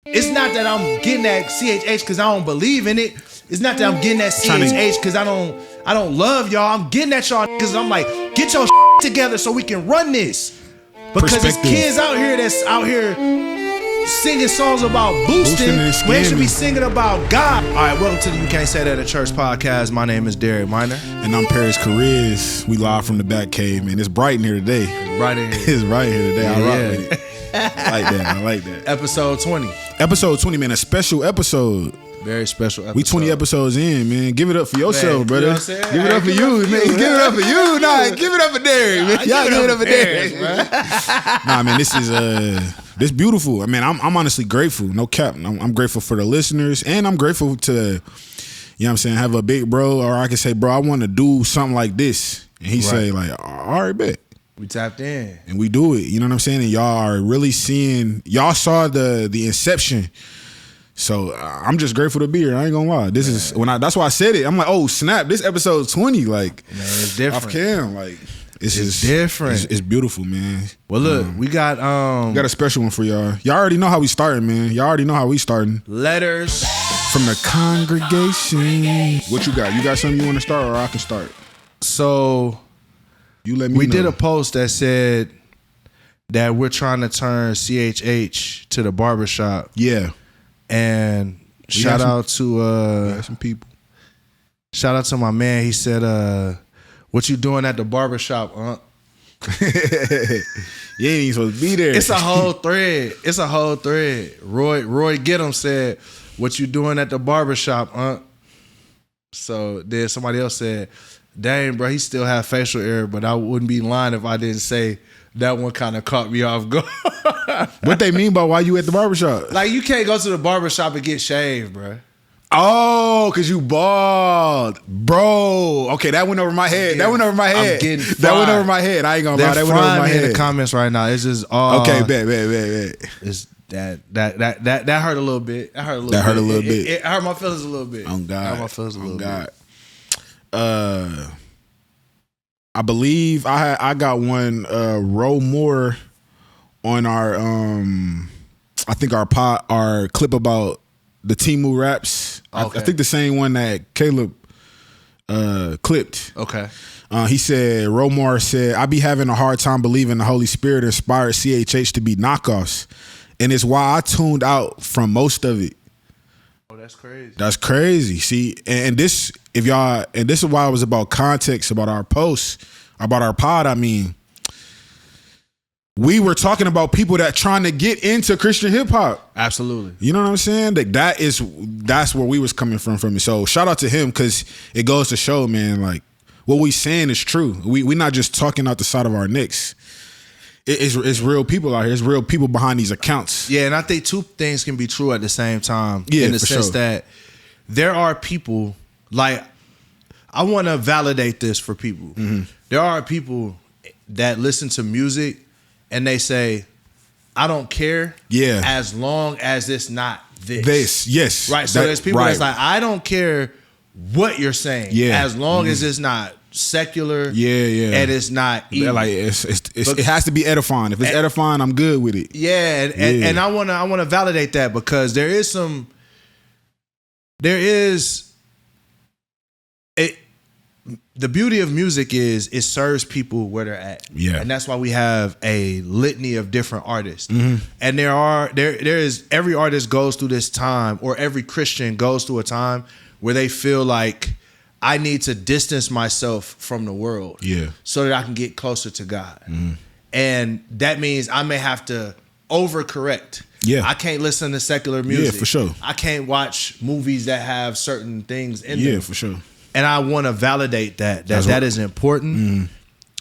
It's not that I'm getting that CHH because I don't believe in it. It's not that I'm getting that CHH because I don't love y'all. I'm getting at y'all because I'm like, get your together so we can run this. Because there's kids out here that's out here singing songs about boosting when they should be singing about God. All right, welcome to the You Can't Say That at Church podcast. My name is Derek Minor. And I'm Parris Chariz. We live from the back cave, man. It's bright in here today. It's bright in here. It's bright here today. I rock with it. I like that. Episode 20. Episode 20, man. A special episode. Very special episode. We 20 episodes in, man. Give it up for yourself, man, brother. You know what I'm saying? Give it up for you, man. Give it up for you. Nah, give it up for Derek, man. Y'all give it up for Derek. Nah, man, this is this beautiful. I mean, I'm honestly grateful. No cap. I'm grateful for the listeners, and I'm grateful to, you know what I'm saying, have a big bro, or I can say, bro, I want to do something like this. And he say, like, all right, bet. We tapped in. And we do it. You know what I'm saying? And y'all are really seeing, y'all saw the inception. So I'm just grateful to be here. I ain't gonna lie. This is that's why I said it. I'm like, oh snap! This episode 20, like, man, it's different. Off cam, like, it's different. It's beautiful, man. Well, look, we got a special one for y'all. Y'all already know how we starting, man. Y'all already know how we starting. Letters from the congregation. What you got? You got something you want to start, or I can start? So you let me. We know. did a post that said that we're trying to turn CHH to the barbershop. Yeah. And shout out to some people. Shout out to my man. He said, "What you doing at the barbershop, huh?" You ain't supposed to be there. It's a whole thread. Roy Giddem said, "What you doing at the barbershop, huh?" So then somebody else said, "Dang, bro, he still have facial hair, but I wouldn't be lying if I didn't say that one kind of caught me off guard." What they mean by why you at the barbershop? Like, you can't go to the barbershop and get shaved, bro. Oh, because you bald. Bro. Okay, that went over my head. That went over my head. That went over my head. I ain't gonna lie. That went over my head. In the comments right now. It's just all. Okay, bet. It's that hurt a little bit. That hurt a little bit. It hurt my feelings a little bit. On God. It hurt my feelings a little bit. I believe I got one row more on our I think our clip about the Timu raps. Okay. I think the same one that Caleb clipped. Okay. He said, Romar said, I be having a hard time believing the Holy Spirit inspired CHH to be knockoffs. And it's why I tuned out from most of it. Oh, that's crazy. That's crazy. See, and this is why it was about context, about our posts, about our pod. I mean, we were talking about people that trying to get into Christian hip hop. Absolutely. You know what I'm saying? That's where we was coming from. So shout out to him, because it goes to show, man, like, what we saying is true. We not just talking out the side of our necks. It's real people out here. It's real people behind these accounts. Yeah, and I think two things can be true at the same time. Yeah, in the sense that there are people, like, I want to validate this for people. Mm-hmm. There are people that listen to music and they say, I don't care as long as it's not this. Yes. Right. So there's people that's like, I don't care what you're saying. Yeah. As long as it's not secular. Yeah. And it's not evil. Like it has to be edifying. If it's edifying, I'm good with it. Yeah. And I wanna validate that, because there is the beauty of music is it serves people where they're at. Yeah. And that's why we have a litany of different artists. Mm-hmm. And there is every artist goes through this time, or every Christian goes through a time where they feel like, I need to distance myself from the world so that I can get closer to God. Mm-hmm. And that means I may have to overcorrect. Yeah. I can't listen to secular music. Yeah, for sure. I can't watch movies that have certain things in them. Yeah, for sure. And I want to validate that is important. Mm.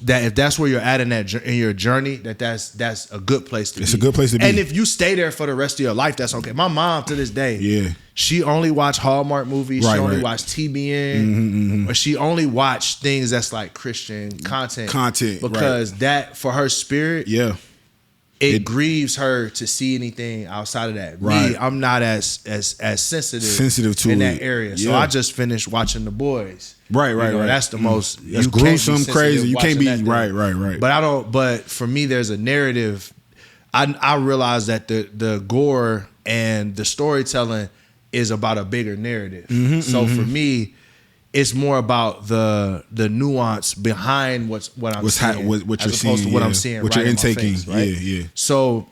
That if that's where you're at in your journey, that's a good place to be. It's a good place to be. And if you stay there for the rest of your life, that's okay. My mom, to this day, she only watched Hallmark movies. She only watched TBN, or she only watched things that's like Christian content. Because that, for her spirit, it grieves her to see anything outside of that. Right. Me, I'm not as sensitive to in that area. So I just finished watching The Boys. Right. That's the most. That's gruesome, crazy. You can't be right. But I don't. But for me, there's a narrative. I realized that the gore and the storytelling is about a bigger narrative. So for me, it's more about the nuance behind what I'm seeing, what you're as opposed seeing, to what I'm seeing, what right you're in my intaking. face, right? Yeah. So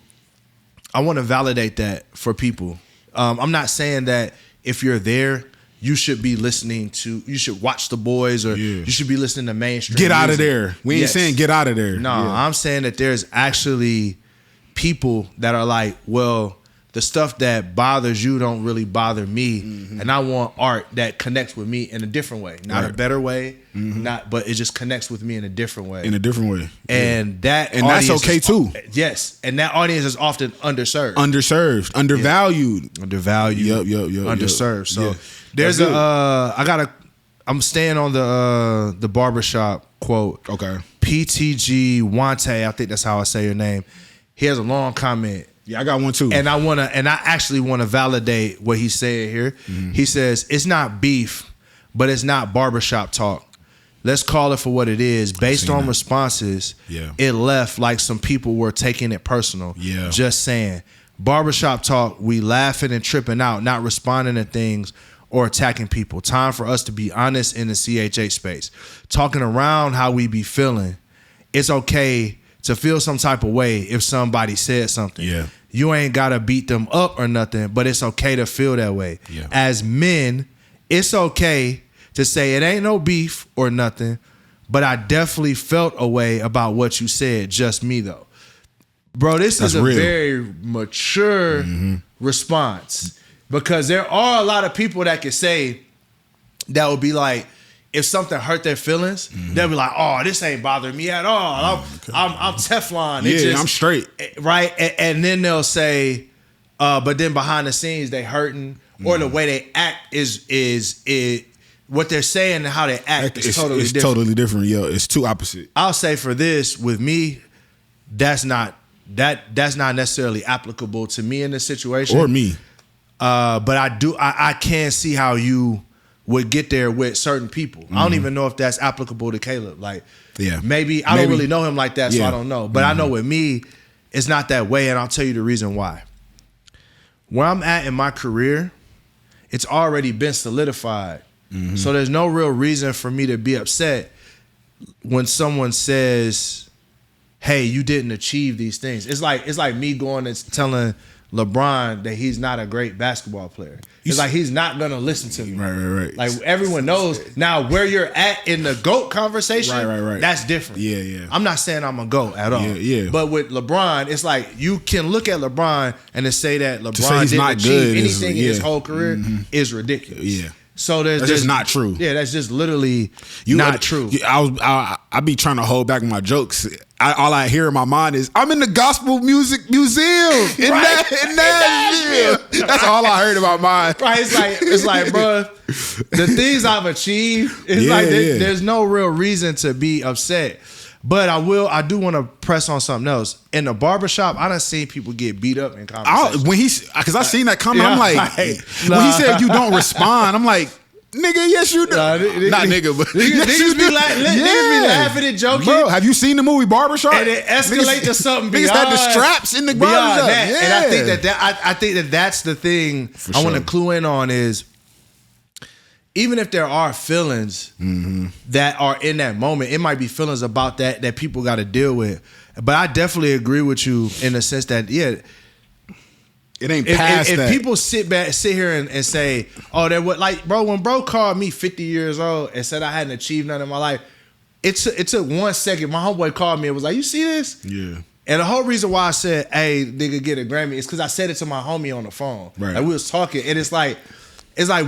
I want to validate that for people. I'm not saying that if you're there, you should be listening to, you should watch The Boys, or you should be listening to mainstream Get out music. of there. We ain't saying get out of there. No, I'm saying that there's actually people that are like, well, the stuff that bothers you don't really bother me, and I want art that connects with me in a different way, not a better way, but it just connects with me in a different way. And that's okay too. Yes, and that audience is often underserved, undervalued, Yep. Underserved. So there's I'm staying on the barbershop quote. Okay. PTG Wante, I think that's how I say your name. He has a long comment. Yeah, I got one too. And I actually want to validate what he's saying here. He says, it's not beef, but it's not barbershop talk. Let's call it for what it is. Based on responses, it left like some people were taking it personal. Yeah. Just saying. Barbershop talk, we laughing and tripping out, not responding to things or attacking people. Time for us to be honest in the CHH space. Talking around how we be feeling. It's okay to feel some type of way if somebody said something. Yeah. You ain't got to beat them up or nothing, but it's okay to feel that way. Yeah. As men, it's okay to say it ain't no beef or nothing, but I definitely felt a way about what you said, just me though. Bro, this is a very mature response, because there are a lot of people that can say, that would be like, if something hurt their feelings, they'll be like, "Oh, this ain't bothering me at all. I'm Teflon. I'm straight." Right? And then they'll say, but then behind the scenes they hurting, or the way they act is what they're saying and how they act is totally different. It's totally different. Yo, it's two opposite. I'll say for this, with me, that's not necessarily applicable to me in this situation, or me. But I can see how you would get there with certain people. I don't even know if that's applicable to Caleb. Like, maybe I don't really know him like that, so I don't know. But I know with me, it's not that way, and I'll tell you the reason why. Where I'm at in my career, it's already been solidified. So there's no real reason for me to be upset when someone says, "Hey, you didn't achieve these things." It's like me going and telling LeBron that he's not a great basketball player. It's like he's not gonna listen to me. Right. Like everyone knows now where you're at in the GOAT conversation. Right. That's different. Yeah. I'm not saying I'm a GOAT at all. Yeah. But with LeBron, it's like you can look at LeBron and to say that LeBron didn't achieve anything in his whole career is ridiculous. Yeah. So that's just not true. Yeah, that's just literally not true. I be trying to hold back my jokes. All I hear in my mind is, I'm in the Gospel Music Museum in Nashville. That's all I heard in my mind. Right? It's like, bro, the things I've achieved, there's no real reason to be upset. But I do want to press on something else. In the barbershop, I done seen people get beat up in conversations. Because I seen that comment, I'm like, when he said you don't respond, I'm like, nigga, yes you do. Not nigga, but niggas be laughing and joking. Bro, have you seen the movie Barbershop? And it escalate to something beyond. Niggas had the straps in the barbershop. And I think that that's the thing I want to clue in on is, even if there are feelings that are in that moment, it might be feelings about that people got to deal with. But I definitely agree with you in the sense that, it ain't past that. If people sit here and say, "Oh, that what," like, bro, when bro called me 50 years old and said I hadn't achieved nothing in my life, it took 1 second. My homeboy called me and was like, "You see this?" Yeah. And the whole reason why I said, "Hey, nigga, get a Grammy," is because I said it to my homie on the phone. Right. Like, we was talking, and it's like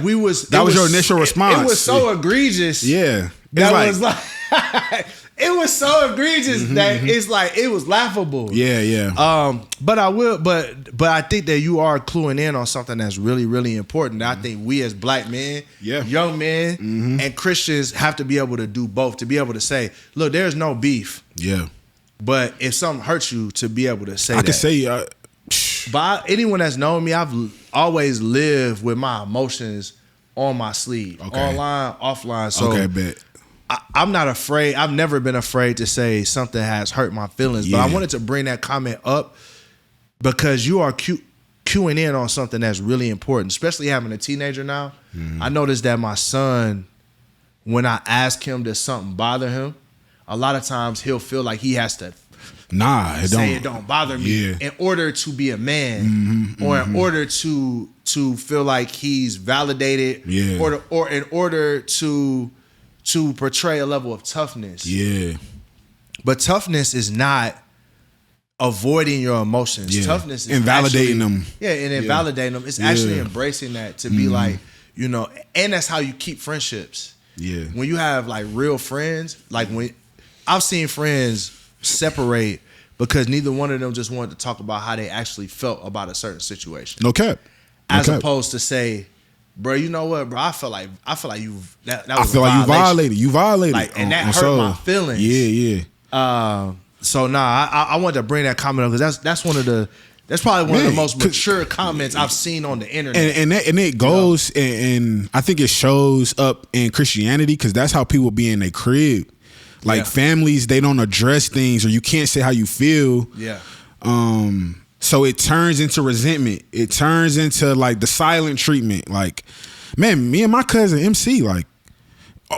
we was. That was your initial response. It was so egregious. Yeah. That was like. It was so egregious that it's like it was laughable. Yeah. But I think that you are cluing in on something that's really, really important. I think we as black men, young men, and Christians have to be able to do both. To be able to say, look, there's no beef. Yeah. But if something hurts you, to be able to say I can say. But anyone that's known me, I've always lived with my emotions on my sleeve, online, offline. So bet. I'm not afraid. I've never been afraid to say something has hurt my feelings. But I wanted to bring that comment up because you are cueing in on something that's really important, especially having a teenager now. I noticed that my son, when I ask him does something bother him, a lot of times he'll feel like he has to it don't bother me in order to be a man, or in order to feel like he's validated, or in order to portray a level of toughness. But toughness is not avoiding your emotions. Toughness is invalidating them. Invalidating them. It's actually embracing that, to be like, you know, and that's how you keep friendships. When you have like real friends, like when I've seen friends separate because neither one of them just wanted to talk about how they actually felt about a certain situation. No cap. As opposed to say, bro, you know what, bro? I feel like you that was I feel like you violated. Like, and that hurt my feelings. So I wanted to bring that comment up because that's one of the probably one of the most mature comments I've seen on the internet. And it goes and I think it shows up in Christianity because that's how people be in their crib. Like families, they don't address things, or you can't say how you feel. So it turns into resentment. It turns into like the silent treatment. Like, man, me and my cousin MC, like,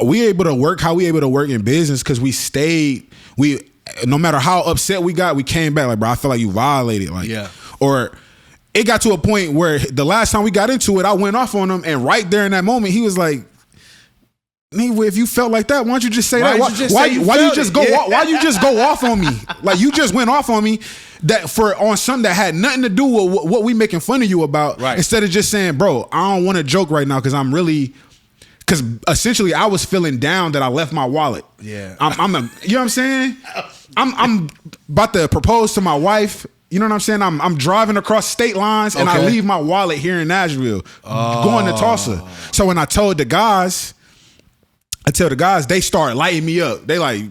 we able to work how we able to work in business because no matter how upset we got, we came back like, bro, I feel like you violated. Like, or it got to a point where the last time we got into it, I went off on him, and right there in that moment, he was like, if you felt like that, why don't you just say that? Why you just go off on me? Like, you just went off on me on something that had nothing to do with what we making fun of you about. Instead of just saying, bro, I don't want to joke right now because essentially I was feeling down that I left my wallet. You know what I'm saying? I'm about to propose to my wife. You know what I'm saying? I'm driving across state lines and I leave my wallet here in Nashville, going to Tulsa. So when I tell the guys, they start lighting me up. They like,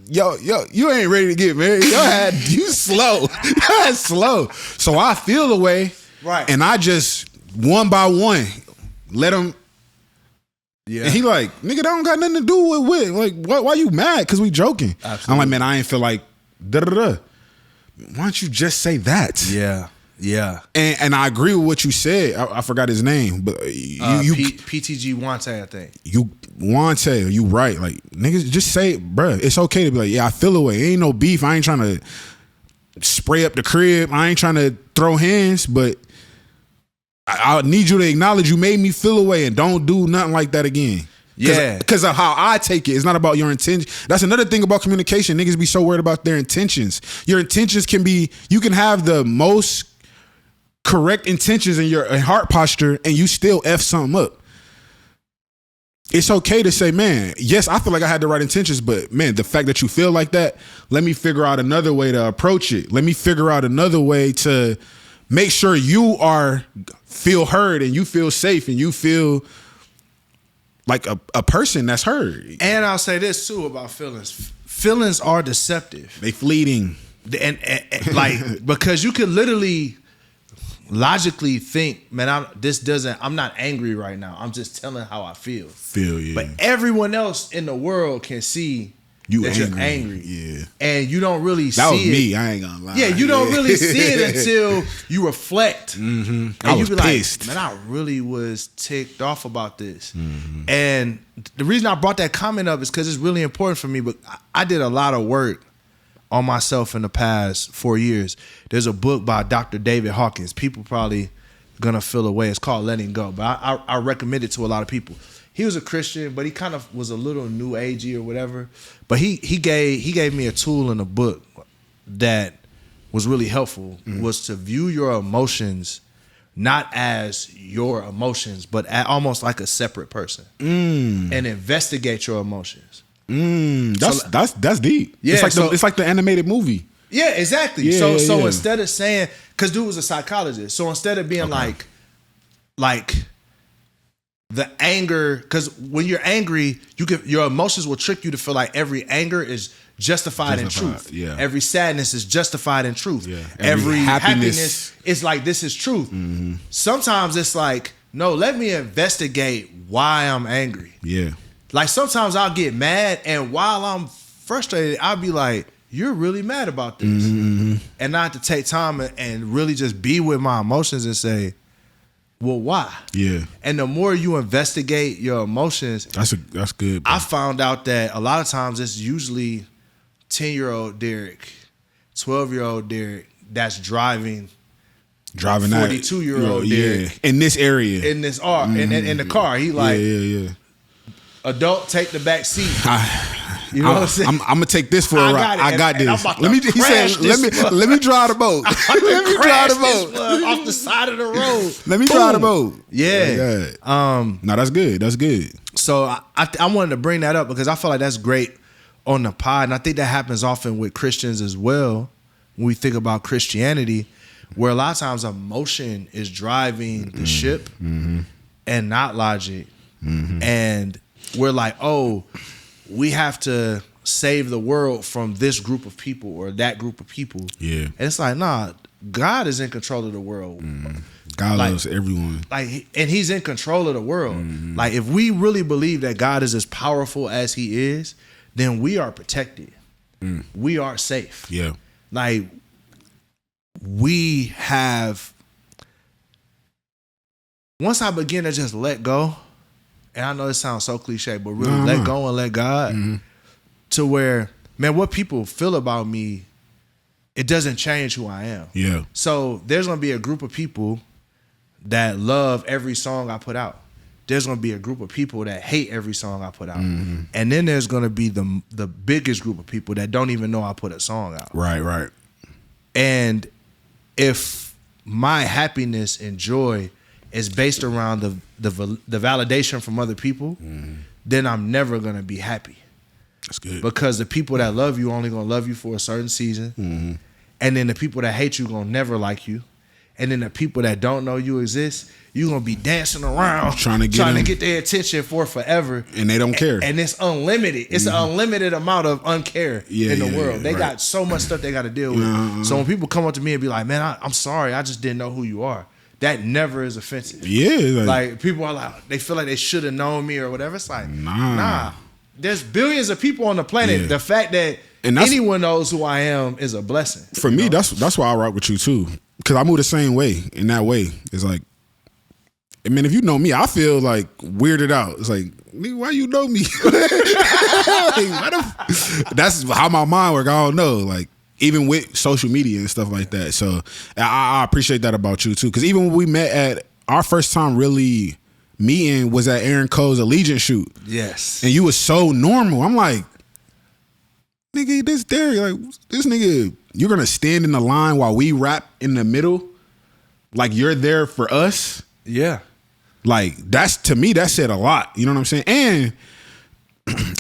yo, you ain't ready to get married. You slow. Slow. So I feel the way. And I just, one by one, let them. And he like, nigga, that don't got nothing to do with like, why you mad? Because we joking. Absolutely. I'm like, man, I ain't feel like da-da-da. Why don't you just say that? And I agree with what you said. I forgot his name, but PTG Wante, I think. You right. Like, niggas, just say it, bruh. It's okay to be like, yeah, I feel away. Ain't no beef. I ain't trying to spray up the crib. I ain't trying to throw hands, but I need you to acknowledge you made me feel away and don't do nothing like that again. Because of how I take it. It's not about your intention. That's another thing about communication. Niggas be so worried about their intentions. Your intentions you can have the most correct intentions in your heart posture and you still F something up. It's okay to say, man, yes, I feel like I had the right intentions, but man, the fact that you feel like that, let me figure out another way to approach it. Let me figure out another way to make sure you feel heard and you feel safe and you feel like a person that's heard. And I'll say this too about feelings. Feelings are deceptive. They fleeting. And like, because you can literally logically think, man, I'm not angry right now. I'm just telling how I feel. But everyone else in the world can see that you're angry. And you don't really see it. That was me, I ain't gonna lie. You don't really see it until you reflect. And I was be pissed. Like, man, I really was ticked off about this. And the reason I brought that comment up is because it's really important for me, but I did a lot of work on myself in the past 4 years. There's a book by Dr. David Hawkins. People probably gonna feel away. It's called Letting Go, but I recommend it to a lot of people. He was a Christian, but he kind of was a little new agey or whatever. But he gave me a tool in a book that was really helpful, was to view your emotions not as your emotions, but almost like a separate person, and investigate your emotions. That's deep. It's like the animated movie. Yeah, exactly. So instead of saying, because dude was a psychologist, so instead of being like the anger, because when you're angry, your emotions will trick you to feel like every anger is justified in truth. Every sadness is justified in truth. Every happiness is like, this is truth. Sometimes it's like, no, let me investigate why I'm angry. Like sometimes I'll get mad, and while I'm frustrated, I'll be like, you're really mad about this. And not to take time and really just be with my emotions and say, well, why? Yeah. And the more you investigate your emotions, that's good, bro. I found out that a lot of times it's usually 10-year-old Derek, 12-year-old Derek that's driving 42-year-old Derek in this area, in this in the car. He like, adult, take the back seat. You know what I'm saying? I'm gonna take this for a ride. I got this. Let me drive the boat. Let me drive the boat off the side of the road. Let me drive the boat. Yeah. No, that's good. That's good. So I wanted to bring that up because I feel like that's great on the pod, and I think that happens often with Christians as well. When we think about Christianity, where a lot of times emotion is driving the ship and not logic, and we're like, oh, we have to save the world from this group of people or that group of people. Yeah. And it's like, nah, God is in control of the world. God loves everyone. Like, and he's in control of the world. Like, if we really believe that God is as powerful as he is, then we are protected. We are safe. Yeah. Like, we have, once I begin to just let go, and I know it sounds so cliche, but really let go and let God, to where, man, what people feel about me, it doesn't change who I am. Yeah. So there's going to be a group of people that love every song I put out. There's going to be a group of people that hate every song I put out. And then there's going to be the biggest group of people that don't even know I put a song out. Right. And if my happiness and joy is based around the validation from other people, then I'm never going to be happy. That's good. Because the people that love you are only going to love you for a certain season. And then the people that hate you going to never like you. And then the people that don't know you exist, you're going to be dancing around trying to get their attention for forever. And they don't care. And it's unlimited. It's an unlimited amount of uncare in the world. They got so much stuff they got to deal with. So when people come up to me and be like, man, I'm sorry, I just didn't know who you are. That never is offensive. Yeah. Like people are like, they feel like they should have known me or whatever. It's like, nah. There's billions of people on the planet. Yeah. The fact that anyone knows who I am is a blessing. For me, that's why I rock with you too. Because I move the same way. In that way, it's like, I mean, if you know me, I feel like weirded out. It's like, nigga, why you know me? That's how my mind works. I don't know. Like, even with social media and stuff like that. So I appreciate that about you too. Because even when we met at our first time really meeting was at Aaron Cole's Allegiant shoot. Yes. And you was so normal. I'm like, nigga, this Derek, like this nigga, you're gonna stand in the line while we rap in the middle, like you're there for us. Yeah, like that's, to me, that said a lot. You know what I'm saying? And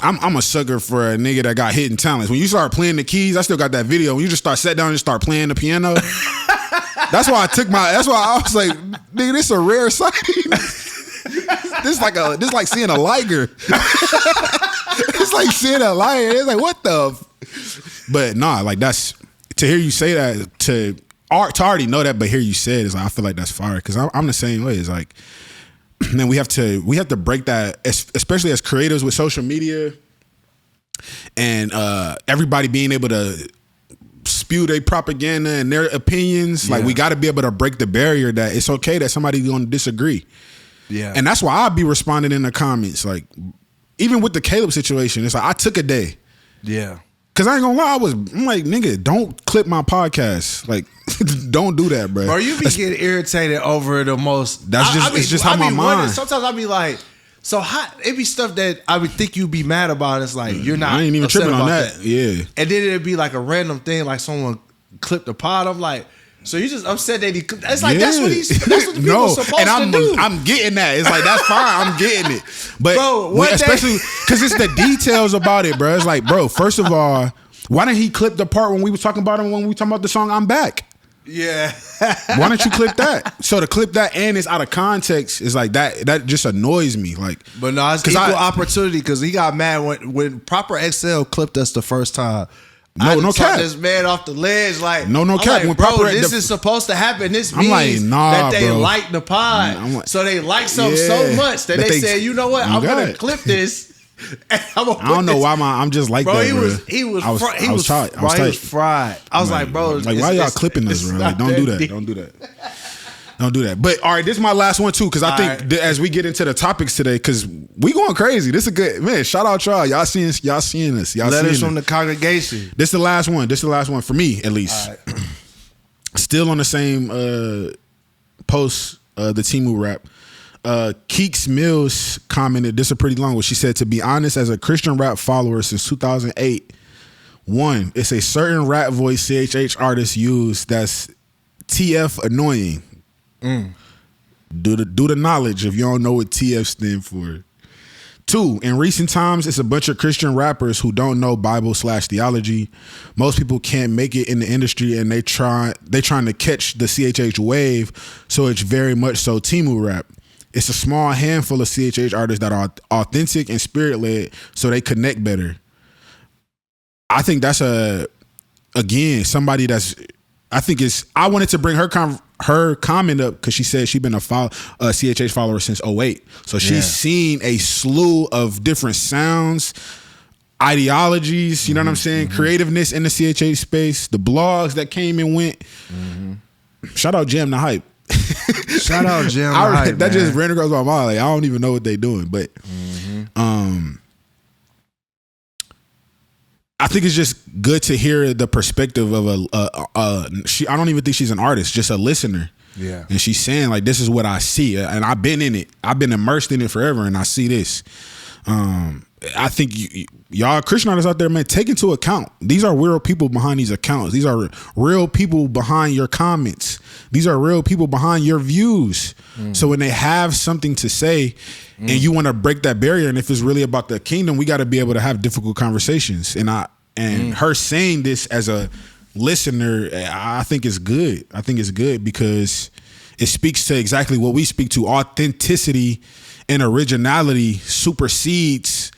I'm a sucker for a nigga that got hidden talents. When you start playing the keys, I still got that video. When you just sat down and start playing the piano. That's why I was like, nigga, this is a rare sighting. This like seeing a liger. It's like seeing a liger. It's like, what the? But nah, like that's, to hear you say that, to already know that, but hear you say it is like, I feel like that's fire. Because I'm the same way. It's like, man, we have to break that, especially as creatives with social media and everybody being able to spew their propaganda and their opinions. Yeah. Like we got to be able to break the barrier that it's okay that somebody's going to disagree. Yeah. And that's why I be responding in the comments. Like, even with the Caleb situation, it's like I took a day. Yeah. Cause I ain't gonna lie, I'm like, nigga, don't clip my podcast. Like, don't do that, bro. Or you be getting irritated over the most. It's just how my mind. Sometimes I be like, so how, it be stuff that I would think you'd be mad about. It's like you're not. I ain't even tripping on that. Yeah. And then it'd be like a random thing, like someone clipped the pod. I'm like, so you just upset that it's like that's what the people supposed to do. I'm getting that. It's like, that's fine. I'm getting it. But bro, especially because it's the details about it, bro. It's like, bro, first of all, why didn't he clip the part when we was talking about him when we talking about the song I'm Back? Yeah. Why don't you clip that? So to clip that and it's out of context is like that just annoys me. Like, but no, it's equal opportunity because he got mad when Proper XL clipped us the first time. No cap. This man off the ledge, like no cap. Like, bro, this is supposed to happen. This means that they like the pod, so they like something so much that they said, you know what, I'm gonna clip this I don't know why I'm just like bro, that, he was fried. I was like, bro, like why y'all clipping this, bro? Like, don't do that. Don't do that. Don't do that. But all right, this is my last one too, because I think as we get into the topics today, because we going crazy. This is a good man. Shout out y'all. Y'all seeing us. Letters from the congregation. This is the last one. This is the last one for me, at least. Right. Still on the same post, the Timu rap. Keeks Mills commented, this is a pretty long one. She said, to be honest, as a Christian rap follower since 2008, one, it's a certain rap voice CHH artists use that's TF annoying. Do the knowledge if you don't know what TF stand for. Two, in recent times, it's a bunch of Christian rappers who don't know Bible/theology. Most people can't make it in the industry, and they trying to catch the CHH wave, so it's very much so Timu rap. It's a small handful of CHH artists that are authentic and spirit-led, so they connect better. I think that's somebody that's, I wanted to bring her comment up because she said she's been a CHH follower since 2008. So she's seen a slew of different sounds, ideologies, you know what I'm saying? Creativeness in the CHH space, the blogs that came and went. Shout out Jam the Hype. Shout out Jam the Hype, that just ran across my mind. Like, I don't even know what they doing, but I think it's just good to hear the perspective of I don't even think she's an artist, just a listener. Yeah. And she's saying, like, this is what I see. And I've been in it. I've been immersed in it forever, and I see this. I think y'all Christian artists out there, man, take into account. These are real people behind these accounts. These are real people behind your comments. These are real people behind your views. So when they have something to say and you want to break that barrier, and if it's really about the kingdom, we got to be able to have difficult conversations. And her saying this as a listener, I think is good. I think it's good because it speaks to exactly what we speak to. Authenticity and originality supersedes,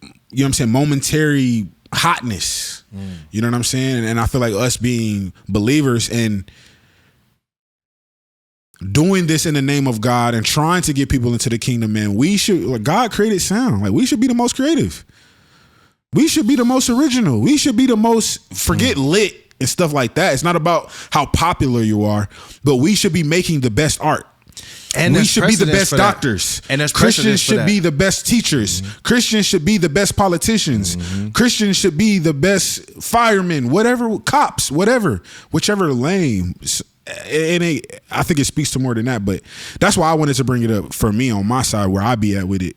you know what I'm saying, momentary hotness. You know what I'm saying? And I feel like us being believers and doing this in the name of God and trying to get people into the kingdom, man, we should, like, God created sound. Like, we should be the most creative. We should be the most original. We should be the most, forget lit and stuff like that. It's not about how popular you are, but we should be making the best art. And we should be the best doctors. And Christians should be the best teachers. Christians should be the best politicians. Christians should be the best firemen, whatever, cops, whatever, whichever lane. I think it speaks to more than that, but that's why I wanted to bring it up for me on my side where I be at with it.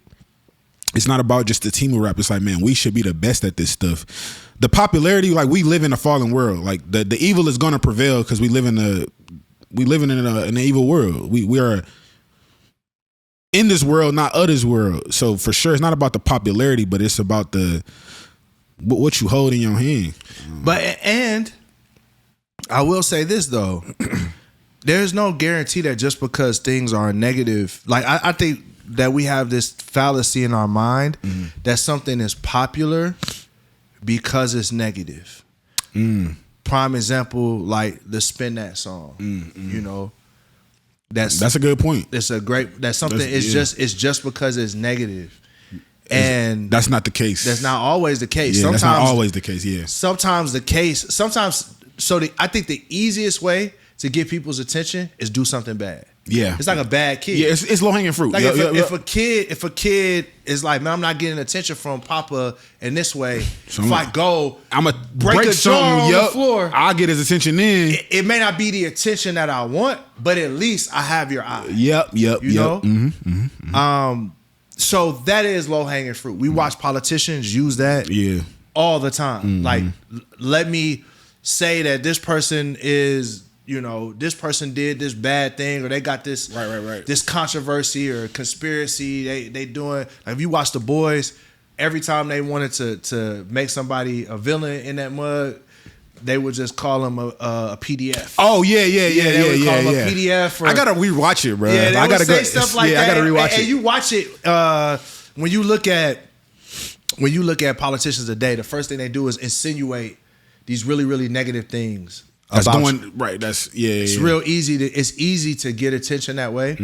It's not about just the Timu rap. It's like, man, we should be the best at this stuff. The popularity, like, we live in a fallen world. Like, the evil is going to prevail because we live in an evil world. We are in this world, not of this world. So for sure, it's not about the popularity, but it's about what you hold in your hand. And I will say this though, there's no guarantee that just because things are negative, like I think that we have this fallacy in our mind that something is popular because it's negative. Prime example, like the Spend That song. You know, that's a good point. It's a great. That's something. It's just because it's negative, and that's not the case. That's not always the case. Yeah, sometimes, that's not always the case. Yeah. Sometimes the case. Sometimes. So I think the easiest way to get people's attention is do something bad. Yeah, it's like a bad kid. Yeah, it's low hanging fruit. Like if a kid is like, man, I'm not getting attention from Papa in this way. So if I go, I'm gonna break a jar on the floor, I'll get his attention then. It may not be the attention that I want, but at least I have your eye. Yep. You know. So that is low hanging fruit. We watch politicians use that. All the time. Like, let me say that this person is, you know, this person did this bad thing, or they got this this controversy or conspiracy. They doing. Like, if you watch The Boys, every time they wanted to make somebody a villain in that mug, they would just call them a PDF. Oh yeah. They would call them a PDF. Or, I gotta rewatch it, bro. Yeah, they I gotta say stuff like that. I gotta rewatch it. And you watch it when you look at politicians today. The first thing they do is insinuate these really, really negative things. That's doing right. That's It's real easy it's easy to get attention that way.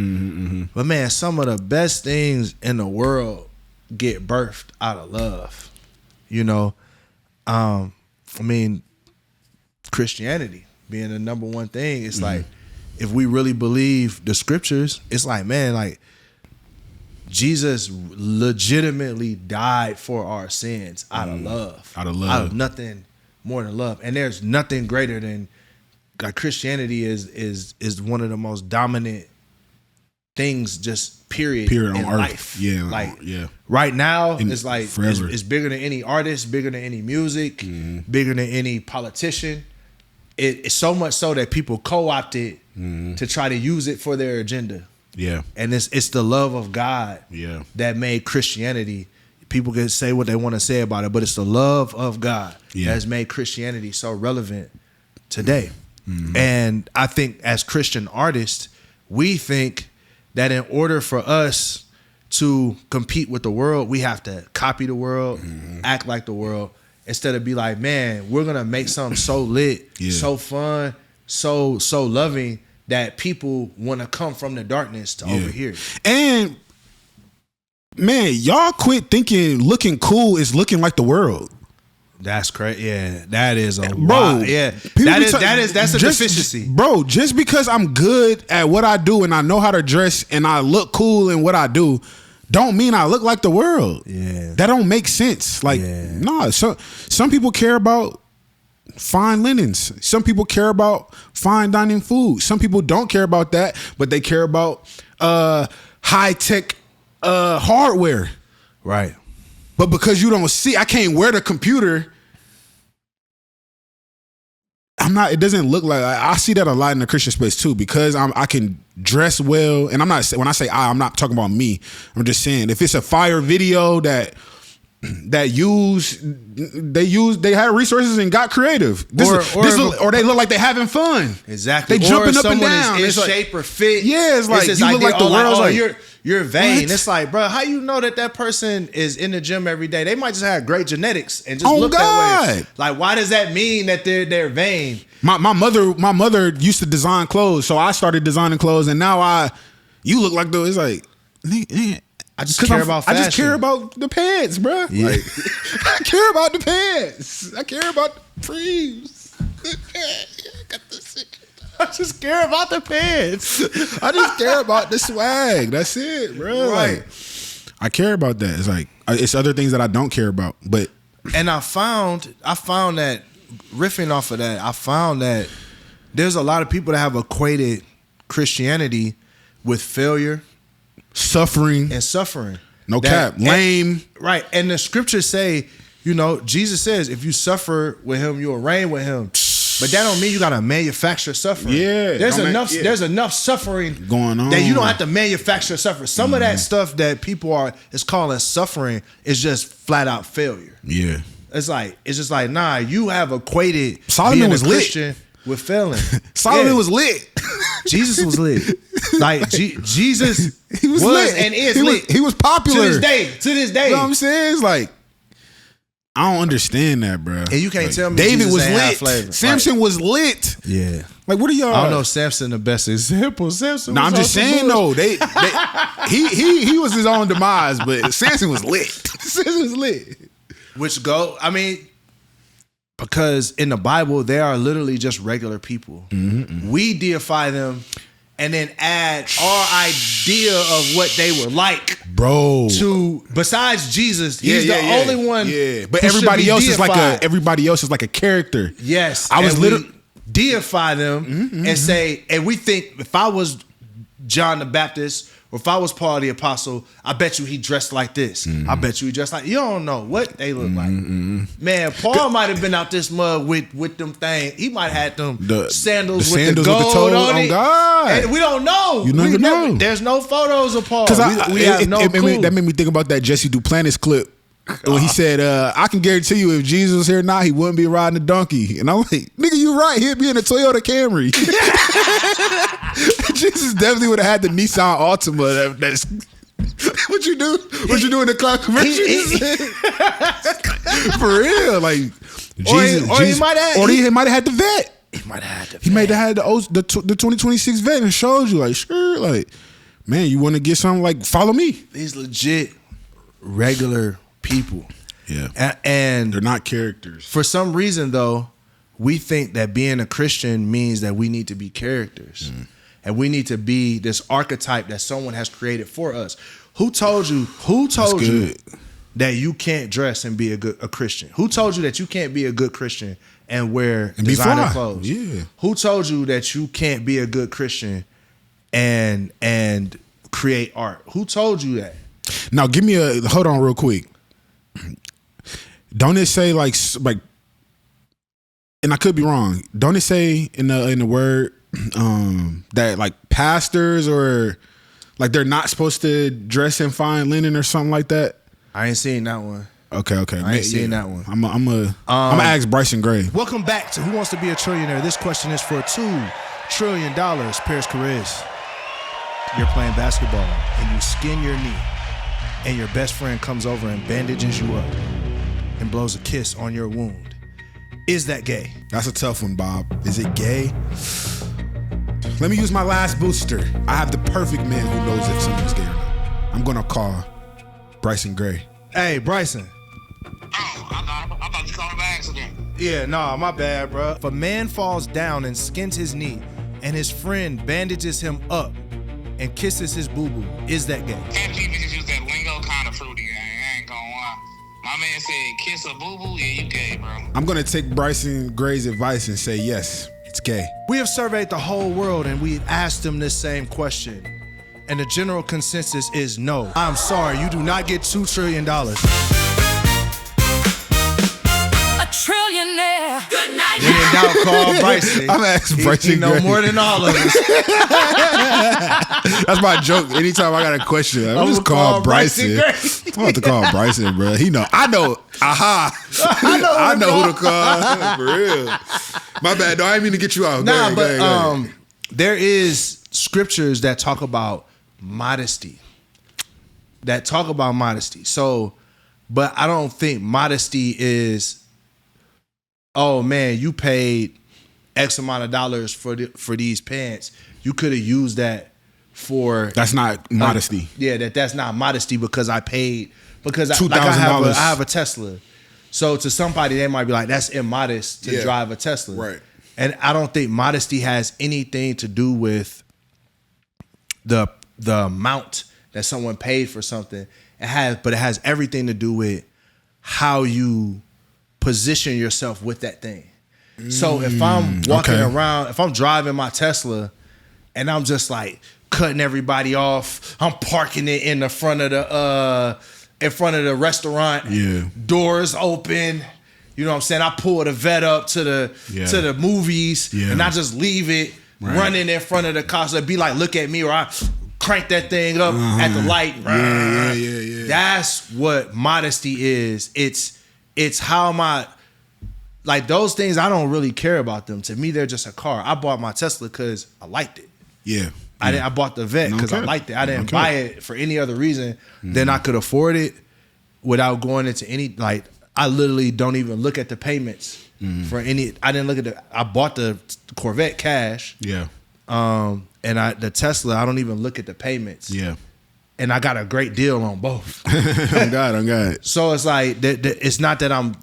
But man, some of the best things in the world get birthed out of love. You know, I mean, Christianity being the number one thing, it's like, if we really believe the scriptures, it's like, man, like Jesus legitimately died for our sins out of love. Out of nothing more than love. And there's nothing greater than, like, Christianity is one of the most dominant things, just period in on life. Earth. Yeah. Like, yeah. Right now, And it's like forever. it's bigger than any artist, bigger than any music, bigger than any politician. It's so much so that people co-opt it to try to use it for their agenda. Yeah. And it's the love of God that made Christianity. People can say what they want to say about it, but it's the love of God that has made Christianity so relevant today. And I think as Christian artists, we think that in order for us to compete with the world, we have to copy the world, act like the world, instead of be like, man, we're gonna make something so lit, so fun, so loving that people want to come from the darkness to over here. And man, y'all quit thinking looking cool is looking like the world. That's crazy. Yeah, that is a wild. Yeah, that's a deficiency, bro. Just because I'm good at what I do and I know how to dress and I look cool in what I do, don't mean I look like the world. Yeah, that don't make sense. Like, nah. So some people care about fine linens. Some people care about fine dining food. Some people don't care about that, but they care about high tech hardware. Right. But because you don't see, I can't wear the computer. It doesn't look like, I see that a lot in the Christian space too, because I can dress well. And when I say I'm not talking about me. I'm just saying, if it's a fire video they had resources and got creative. Or they look like they're having fun. Exactly. They jumping up and down. Is in shape or fit. Yeah, it's like, you look like the world's like, you're vain. What? It's like, bro, how you know that person is in the gym every day? They might just have great genetics and just look that way. Like, why does that mean that they're vain? My mother used to design clothes, so I started designing clothes, and now you look like those. It's like, I just care about fashion. I just care about the pants, bro. Yeah. Like, I care about the pants. I care about the prees. I just care about the pants. I just care about the swag. That's it, bro. Right. Like, I care about that. It's like, it's other things that I don't care about. But I found that, riffing off of that, I found that there's a lot of people that have equated Christianity with failure, suffering. No cap. Lame. Right. And the scriptures say, Jesus says, if you suffer with him, you'll reign with him. But that don't mean you gotta manufacture suffering. Yeah. There's enough suffering going on that you don't have to manufacture suffering. Some of that stuff that people is calling suffering is just flat out failure. Yeah. It's just like, nah, you have equated Solomon was Christian with failing. Solomon was lit. Jesus was lit. Like Jesus he was lit and is lit. He was popular to this day. You know what I'm saying? It's like, I don't understand that, bro. And you can't tell me David Jesus was ain't lit. Samson was lit. Yeah. Like, what are y'all? I don't know. Samson the best example. Samson. No, I'm just saying though. He was his own demise, but Samson was lit. Samson was lit. Because in the Bible they are literally just regular people. We deify them and then add our idea of what they were like, bro. Besides Jesus, he's the only one. Yeah, but everybody else is like a character. Yes, I was literally deify them and say, and we think if I was John the Baptist or if I was Paul the Apostle, I bet you he dressed like this. I bet you he dressed like, you don't know what they look like. Man, Paul might have been out this mud with them things. He might have had them sandals with the gold on it. God. And we don't know. You never know. There's no photos of Paul. We have no clue. That made me think about that Jesse Duplantis clip. When he said, I can guarantee you if Jesus was here now, he wouldn't be riding a donkey. And I'm like, nigga, you right. He'd be in a Toyota Camry. Jesus definitely would have had the Nissan Altima. That's what you do? What you do in the car commercial? For real. Like, Jesus. He might have had the vet. He might have had the vet. He might have had the 2026 vet and showed you, like, sure, like, man, you want to get something, like, follow me. He's legit regular people. Yeah. And they're not characters. For some reason, though, we think that being a Christian means that we need to be characters. And we need to be this archetype that someone has created for us. Who told you that you can't dress and be a Christian? Who told you that you can't be a good Christian and wear designer clothes? Yeah. Who told you that you can't be a good Christian and create art? Who told you that? Now, give me hold on real quick. Don't it say like, and I could be wrong. Don't it say in the word that like pastors or like they're not supposed to dress in fine linen or something like that? I ain't seen that one. Okay. I ain't seen that one. I'm gonna ask Bryson Gray. Welcome back to Who Wants to Be a Trillionaire. This question is for $2 trillion. Parris Chariz, you're playing basketball and you skin your knee, and your best friend comes over and bandages you up and blows a kiss on your wound. Is that gay? That's a tough one, Bob. Is it gay? Let me use my last booster. I have the perfect man who knows if someone's gay or not. I'm gonna call Bryson Gray. Hey, Bryson. Oh, I thought you called me by accident. Yeah, nah, my bad, bro. If a man falls down and skins his knee and his friend bandages him up and kisses his boo-boo, is that gay? Can't you just use that lingo kind of fruity? I ain't gonna lie. My man said kiss a boo-boo, yeah, you gay, bro. I'm gonna take Bryson Gray's advice and say yes, it's gay. We have surveyed the whole world and we've asked them this same question. And the general consensus is no. I'm sorry, you do not get $2 trillion. A trillionaire. Good night. When in doubt, call Bryson. I'm asking Bryson. He know more than all of us. That's my joke. Anytime I got a question, I'm just call Bryson. I'm about to call Bryson, bro. He know. I know. I know who to call. For real. My bad. No, I didn't mean to get you out. Nah, but there is scriptures that talk about modesty. So, but I don't think modesty is, oh man, you paid X amount of dollars for these pants. You could have used that for. That's not modesty. That's not modesty because I paid $2,000. I have a Tesla. So to somebody they might be like, that's immodest to drive a Tesla. Right. And I don't think modesty has anything to do with the amount that someone paid for something. But it has everything to do with how you position yourself with that thing. So if I'm walking around, if I'm driving my Tesla and I'm just like cutting everybody off, I'm parking it in the front of the restaurant, doors open. You know what I'm saying? I pull the vet up to the movies and I just leave it running in front of the car. So it'd be like, look at me, or I crank that thing up at the light. Yeah. That's what modesty is. It's how like those things, I don't really care about them. To me, they're just a car. I bought my Tesla because I liked it. Yeah. I bought the vet because I liked it. I didn't buy it for any other reason than I could afford it without going into any, like, I literally don't even look at the payments for any. I didn't look at I bought the Corvette cash. Yeah. And the Tesla, I don't even look at the payments. Yeah. And I got a great deal on both. I'm God. So it's like, it's not that I'm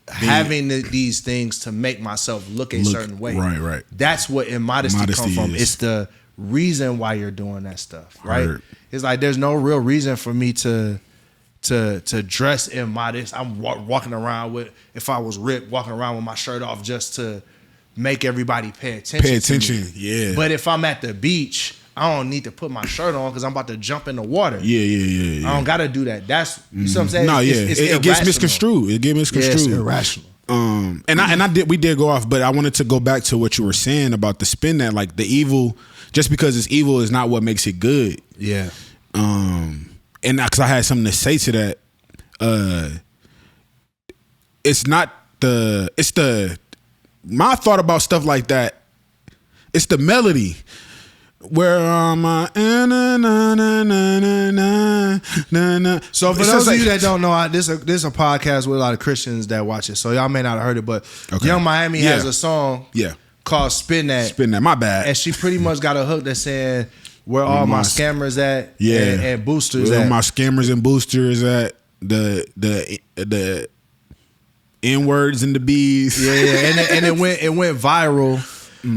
having these things to make myself look a certain way. Right. That's what immodesty comes from. It's the reason why you're doing that stuff, right? It's like there's no real reason for me to dress immodest. I'm walking around with, if I was ripped, walking around with my shirt off just to make everybody pay attention to me. Yeah. But if I'm at the beach, I don't need to put my shirt on because I'm about to jump in the water. Yeah. I don't got to do that. That's you know what I'm saying. No, it gets misconstrued. It gets misconstrued. Yeah, it's irrational. We did go off, but I wanted to go back to what you were saying about the spin that, like, the evil. Just because it's evil is not what makes it good. Yeah. And because I had something to say to that. It's my thought about stuff like that. It's the melody. Where am I? So for those of you that don't know, this is a podcast with a lot of Christians that watch it. So y'all may not have heard it, but Young Miami has a song called Spin That. Spin That, my bad. And she pretty much got a hook that's saying, where all my scammers at and boosters where at. my scammers and boosters at. the N words and the B's. Yeah, and it went viral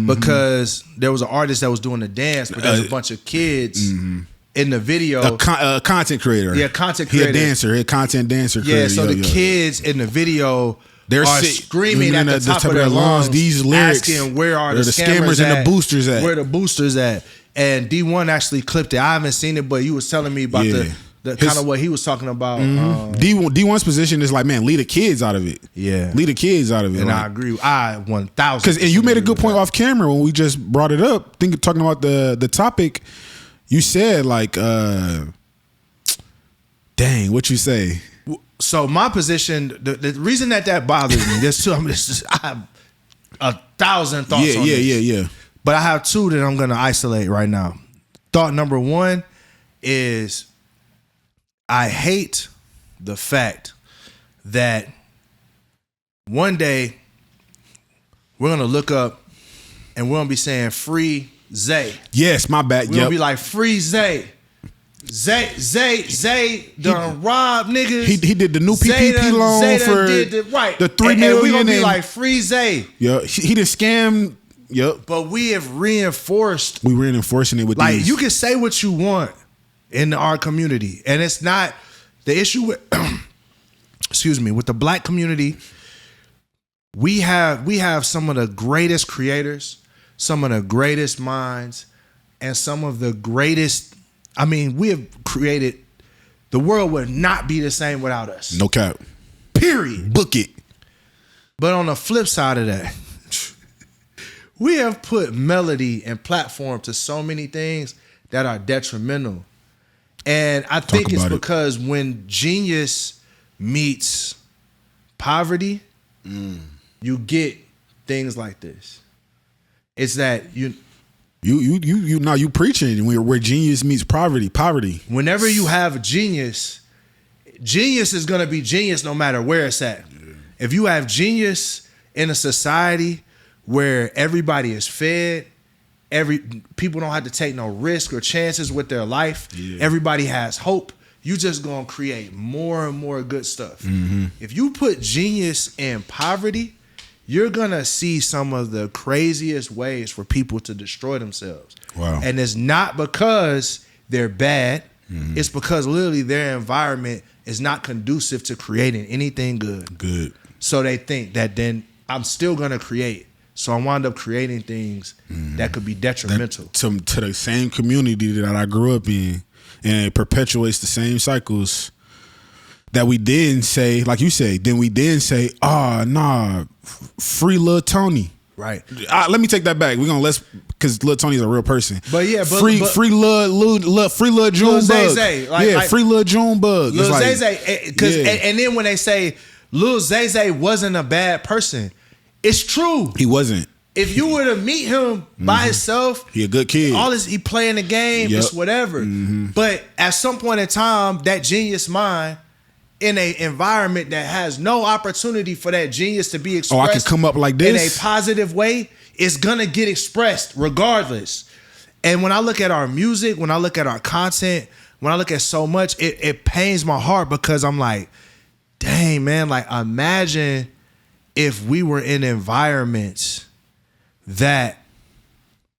because there was an artist that was doing the dance, but there's a bunch of kids in the video. A content creator. Yeah, content creator. He a dancer. He a content dancer creator. Yeah, so the kids in the video are screaming at the top of their lungs, these lyrics, asking where are the scammers at, and the boosters at? Where the boosters at? And D1 actually clipped it. I haven't seen it, but you was telling me about the kind of what he was talking about. D1's position is like, man, leave the kids out of it. Yeah, leave the kids out of it. And like, I agree. I 1,000%. Because and you made a good point off camera when we just brought it up. Talking about the topic. You said like, dang, what you say? So my position, the reason that bothers me, there's two. I have 1,000 thoughts. on this. Yeah. But I have two that I'm gonna isolate right now. Thought number one is I hate the fact that one day we're gonna look up and we're gonna be saying free Zay. Yes, my bad. We're gonna be like free Zay. Zay done robbed niggas. He did the new PPP loan for the $3 million. And we gonna be like free Zay. Yeah, he did scam. Yep. But we have reinforced. We reinforcing it with like these. You can say what you want in our community, and it's not the issue with. Excuse me, with the black community. We have some of the greatest creators, some of the greatest minds, and some of the greatest. I mean, we have created. The world would not be the same without us. No cap. Period. Book it. But on the flip side of that. We have put melody and platform to so many things that are detrimental. And I think it's because when genius meets poverty, you get things like this. It's that you preaching where genius meets poverty. Whenever you have genius is going to be genius no matter where it's at. Yeah. If you have genius in a society where everybody is fed, people don't have to take no risk or chances with their life. Yeah. Everybody has hope. You just gonna create more and more good stuff. Mm-hmm. If you put genius in poverty, you're gonna see some of the craziest ways for people to destroy themselves. Wow. And it's not because they're bad. Mm-hmm. It's because literally their environment is not conducive to creating anything good. Good. So they think that then I'm still gonna create. So I wound up creating things that could be detrimental to the same community that I grew up in, and it perpetuates the same cycles that we didn't say, like you say. Then we didn't say, free Lil Tony. Right. Let me take that back. We're gonna because Lil Tony's a real person. But yeah, free Lil Junebug. Like, free Lil Junebug. Lil Zay Zay. And then when they say Lil Zay Zay wasn't a bad person. It's true. He wasn't. If you were to meet him by himself, he a good kid. He playing the game, it's whatever. Mm-hmm. But at some point in time, that genius mind in an environment that has no opportunity for that genius to be expressed. I can come up like this in a positive way, it's gonna get expressed regardless. And when I look at our music, when I look at our content, when I look at so much, it pains my heart because I'm like, dang man, like imagine if we were in environments that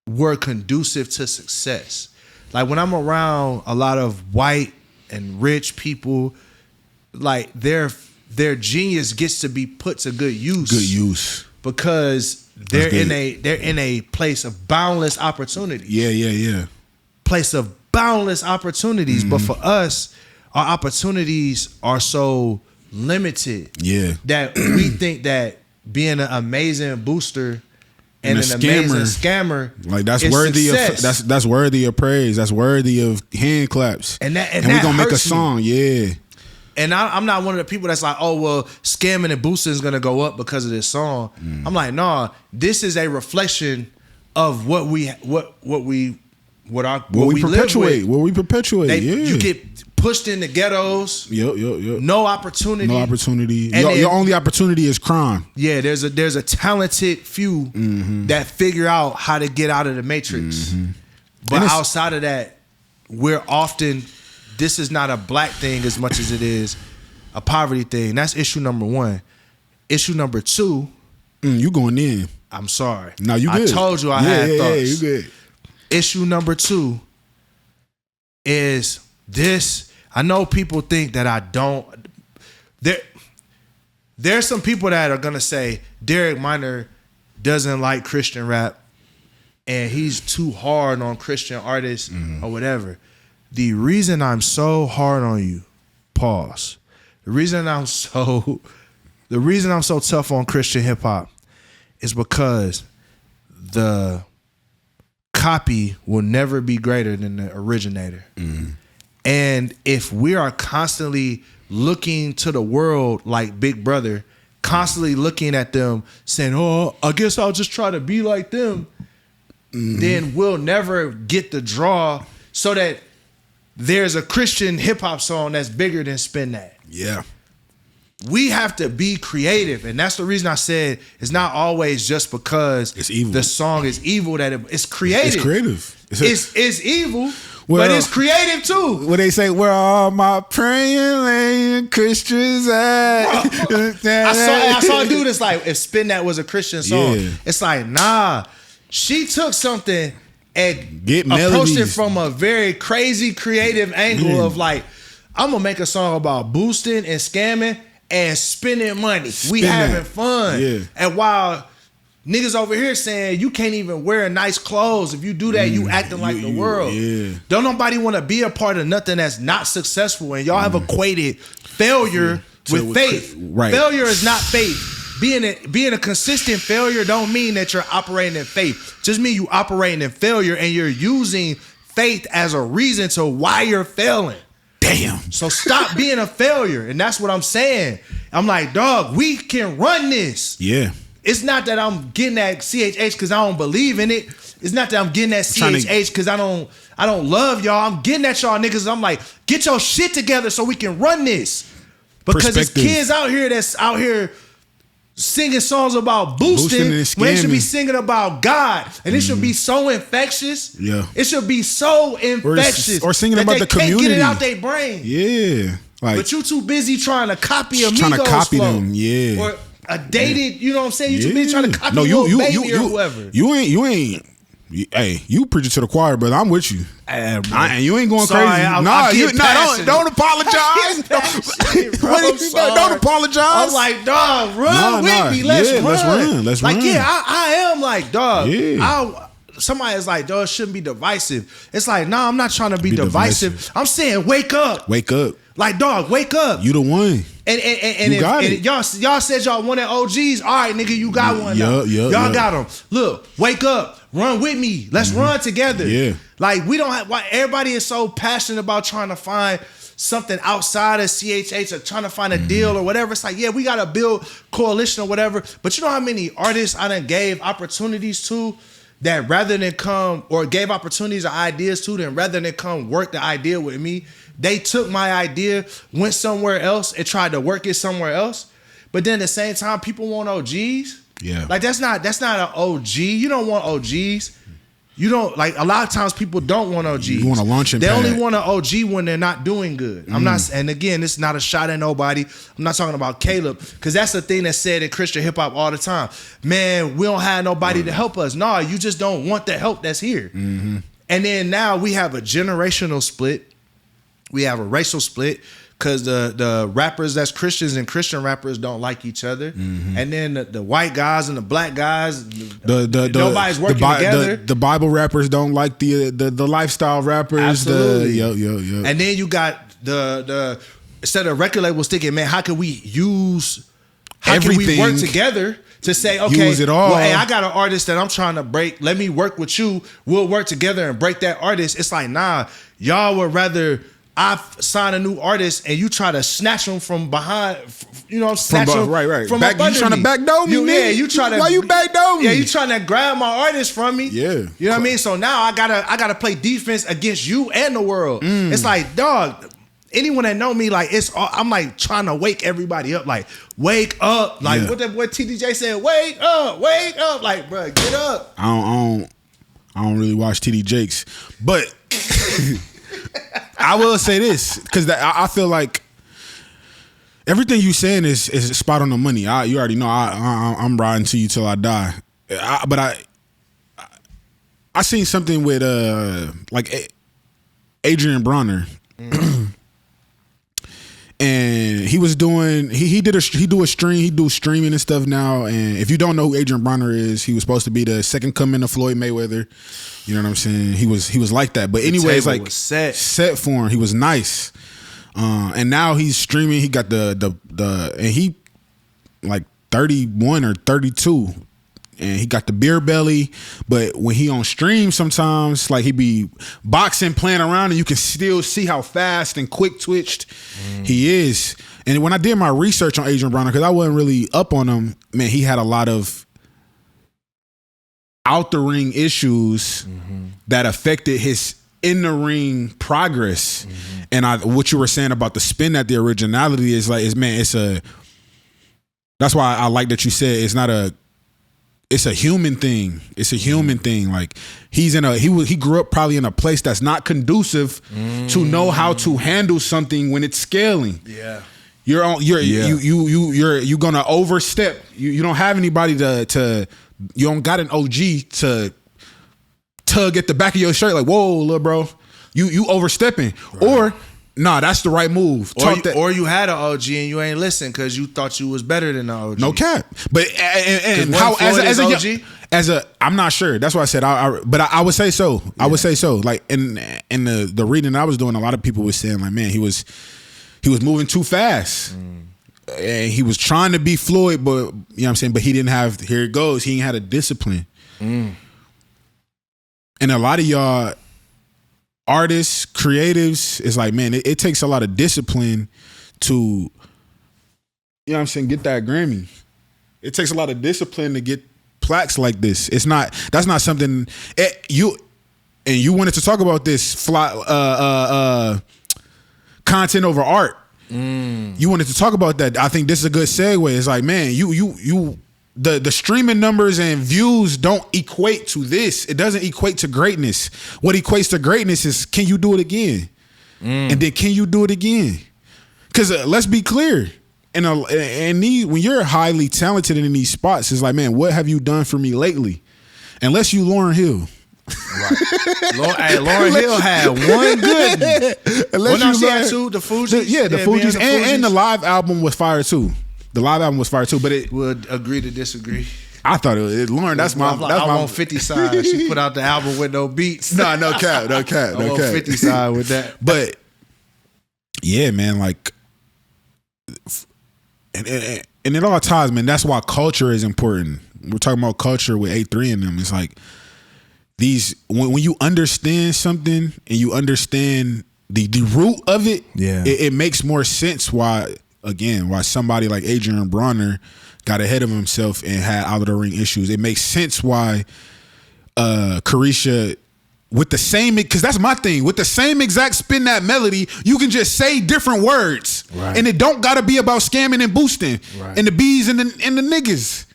were conducive to success. Like when I'm around a lot of white and rich people, like their genius gets to be put to good use. Good use. Because they're in a place of boundless opportunity. Yeah. Place of boundless opportunities. Mm-hmm. But for us, our opportunities are so limited that we think that being an amazing booster and an amazing scammer, like that's worthy success. That's worthy of praise. That's worthy of hand claps. And we're gonna make a song, And I'm not one of the people that's like, oh well, scamming and boosting is gonna go up because of this song. I'm like, nah, this is a reflection of what we perpetuate. What we perpetuate. You get pushed in the ghettos. Yep. No opportunity. And your only opportunity is crime. Yeah, there's a talented few that figure out how to get out of the matrix. Mm-hmm. But outside of that, we're often, this is not a black thing as much as it is a poverty thing. That's issue number one. Issue number two. You going in. I'm sorry. No, you good. I told you I had thoughts. Yeah, you good. Issue number two is this. I know people think that I don't. There's some people that are going to say Derek Minor doesn't like Christian rap and he's too hard on Christian artists or whatever. The reason I'm so hard on you, pause. The reason I'm so tough on Christian hip hop is because the copy will never be greater than the originator. And if we are constantly looking to the world like Big Brother, constantly looking at them saying, oh, I guess I'll just try to be like them, then we'll never get the draw so that there's a Christian hip hop song that's bigger than Spend Dat. Yeah. We have to be creative, and that's the reason I said it's not always just because it's evil. The song is evil that it's creative. It's creative. It's evil, but it's creative too. When they say, "Where are my praying lane Christians at?" I saw a dude that's like, if Spend Dat was a Christian song, it's like, nah. She took something and approached it from a very crazy creative angle of like, I'm gonna make a song about boosting and scamming and spending money. We having fun. Yeah. And while niggas over here saying you can't even wear nice clothes, if you do that, you acting like the world. Yeah. Don't nobody want to be a part of nothing that's not successful. And y'all have equated failure with faith. Right. Failure is not faith. Being a consistent failure don't mean that you're operating in faith. Just mean you operating in failure and you're using faith as a reason to why you're failing. Damn. So stop being a failure. And that's what I'm saying. I'm like, dog, we can run this. Yeah. It's not that I'm getting at CHH because I don't believe in it. It's not that I'm getting at CHH because I don't love y'all. I'm getting at y'all niggas. I'm like, get your shit together so we can run this. Because there's kids out here that's out here singing songs about boosting when they should be singing about God. And it should be so infectious. Yeah. It should be so infectious. Or singing about the community. Can't get it out their brain. Yeah. Like, but you too busy trying to copy Amigos trying to copy flow. them. Yeah. Or a dated, you know what I'm saying? You too busy trying to copy Lil Baby or whoever. You ain't. Hey, you preaching to the choir, brother. I'm with you. And you ain't going crazy. Don't apologize. Don't apologize. I'm like, dog, run with me. Let's run. Let's run. Like, yeah, I am like, dog. Yeah. Somebody is like, dog, shouldn't be divisive. It's like, nah, I'm not trying to be divisive. I'm saying, wake up. Wake up. Like, dog, wake up. You the one. And y'all said y'all wanted OGs. All right, nigga, you got one now. Y'all got them. Look, wake up. Run with me. Let's run together. Yeah. Like, we don't have, why everybody is so passionate about trying to find something outside of CHH or trying to find a deal or whatever. It's like, yeah, we got to build coalition or whatever. But you know how many artists I done gave opportunities to that rather than come, or gave opportunities or ideas to them, rather than come work the idea with me, they took my idea, went somewhere else and tried to work it somewhere else. But then at the same time, people want OGs. Yeah. Like, that's not an OG. You don't want OGs. You don't, like, a lot of times people don't want OGs. You want a launching pad. They only want an OG when they're not doing good. I'm not, and again, this is not a shot at nobody. I'm not talking about Caleb, because that's the thing that's said in Christian hip hop all the time. Man, we don't have nobody to help us. No, you just don't want the help that's here. And then now we have a generational split. We have a racial split. Because the rappers that's Christians and Christian rappers don't like each other. And then the white guys and the black guys, nobody's working together. The Bible rappers don't like the lifestyle rappers. Absolutely. And then you got the instead of record label sticking, man, how can we work together to say, okay, use it all. Well, hey, I got an artist that I'm trying to break. Let me work with you. We'll work together and break that artist. It's like, nah, y'all would rather I sign a new artist and you try to snatch them from behind, you know, snatch them from back, you trying to backdoor me, yeah, you trying to, why you backdoor me? Yeah, you trying to grab my artist from me. Yeah, you know what I mean. So now I gotta play defense against you and the world. It's like, dog, anyone that know me, like, I'm like trying to wake everybody up, like, wake up, like what that boy TDJ said, wake up, like, bro, get up. I don't really watch TD Jakes, but. I will say this, because I feel like everything you saying is spot on the money. You already know I'm riding to you till I die. But I seen something with like Adrian Bronner. And he was doing he do streaming and stuff now. And if you don't know who Adrian Bronner is, he was supposed to be the second coming of Floyd Mayweather. You know what I'm saying? He was like that. But anyways, like set for him. He was nice. And now he's streaming. He got the and he like 31 or 32. And he got the beer belly, but when he on stream sometimes, like he be boxing, playing around, and you can still see how fast and quick twitched he is. And when I did my research on Adrian Bronner, because I wasn't really up on him, man, he had a lot of out the ring issues that affected his in the ring progress. And what you were saying about the spin that the originality is like, that's why I like that you said it's a human thing. It's a human thing. Like he grew up probably in a place that's not conducive to know how to handle something when it's scaling. Yeah. You're gonna overstep. You don't have anybody to you don't got an OG to tug at the back of your shirt like, whoa, little bro. You overstepping. Right. Or nah, that's the right move. Or you had an OG and you ain't listen because you thought you was better than the OG. No cap. But and how as a I'm not sure. That's why I said but I would say so. Yeah. I would say so. Like in the reading I was doing, a lot of people were saying like, man, he was moving too fast. And he was trying to be Floyd, but you know what I'm saying, but he didn't have, here it goes, he ain't had a discipline. And a lot of y'all artists, creatives, it's like, man, it takes a lot of discipline to, you know what I'm saying, get that Grammy. It takes a lot of discipline to get plaques like this. That's not something you wanted to talk about this content over art. You wanted to talk about that. I think this is a good segue. It's like, man, the streaming numbers and views don't equate to this. It doesn't equate to greatness. What equates to greatness is, can you do it again? And then can you do it again? Because let's be clear. And when you're highly talented in these spots, it's like, man, what have you done for me lately? Unless you Lauryn Hill. Right. Lauryn Hill had one good one. She had two, the Fugees. The Fugees. And the live album was fire too. The live album was fire too, but it would agree to disagree. I thought Lauren. That's my. I'm on 50 side. She put out the album with no beats. No cap. I'm on 50 side with that. But yeah, man, like, and it all ties, man. That's why culture is important. We're talking about culture with A3 in them. It's like when you understand something and you understand the root of it, it makes more sense why somebody like Adrian Bronner got ahead of himself and had out of the ring issues. It makes sense why Carisha, with the same, because that's my thing, with the same exact spin that melody, you can just say different words, right. And it don't gotta be about scamming and boosting, right. And the bees and the niggas.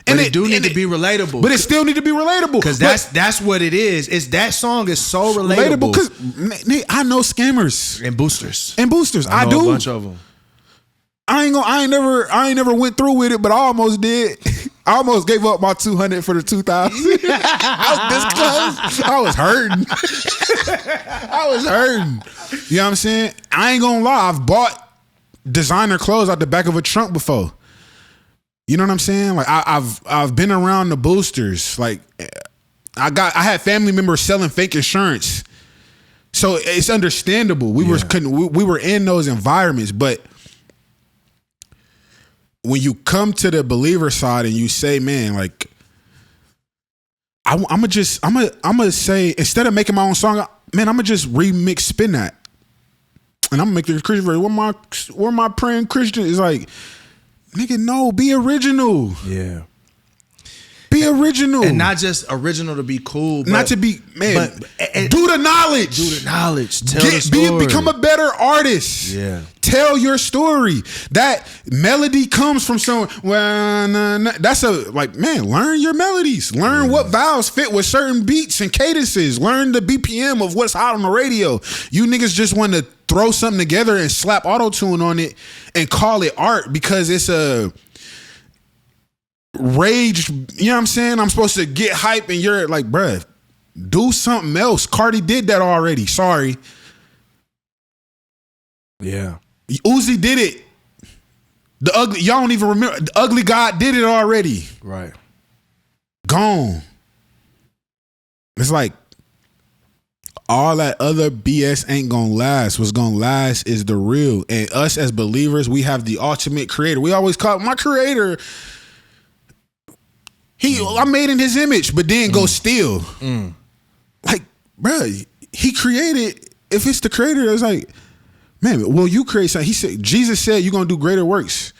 And it do need to be relatable. But it still need to be relatable. Because that's what it is. That song is so relatable. Because I know scammers. And boosters. I do. A bunch of them. I ain't never went through with it, but I almost did. I almost gave up my 200 for the 2000. I was this close. I was hurting. You know what I'm saying? I ain't gonna lie. I've bought designer clothes out the back of a trunk before. You know what I'm saying? Like I've been around the boosters. Like I had family members selling fake insurance, so it's understandable. We were in those environments, but when you come to the believer side and you say, man, like I'm gonna say, instead of making my own song, man, I'm gonna just remix Spin That, and I'm gonna make the Christian version. Where my praying Christian is like, nigga, no, be original. Yeah. Be original. And not just original to be cool. But, not to be, man, do the knowledge. Do the knowledge. Tell the story. Become a better artist. Yeah. Tell your story. That melody comes from someone. Well, that's man, learn your melodies. Learn what vowels fit with certain beats and cadences. Learn the BPM of what's hot on the radio. You niggas just want to throw something together and slap auto-tune on it and call it art because it's a rage. You know what I'm saying? I'm supposed to get hype and you're like, bruh, do something else. Cardi did that already. Sorry. Yeah. Uzi did it. The ugly, y'all don't even remember. The Ugly God did it already. Right. Gone. It's like all that other BS ain't gonna last. What's gonna last is the real. And us as believers, we have the ultimate creator. We always call my creator. I'm made in his image, but then go steal. Like, bruh, he created. If it's the creator, it's like, man, well, you create something. He said, Jesus said, you're gonna do greater works.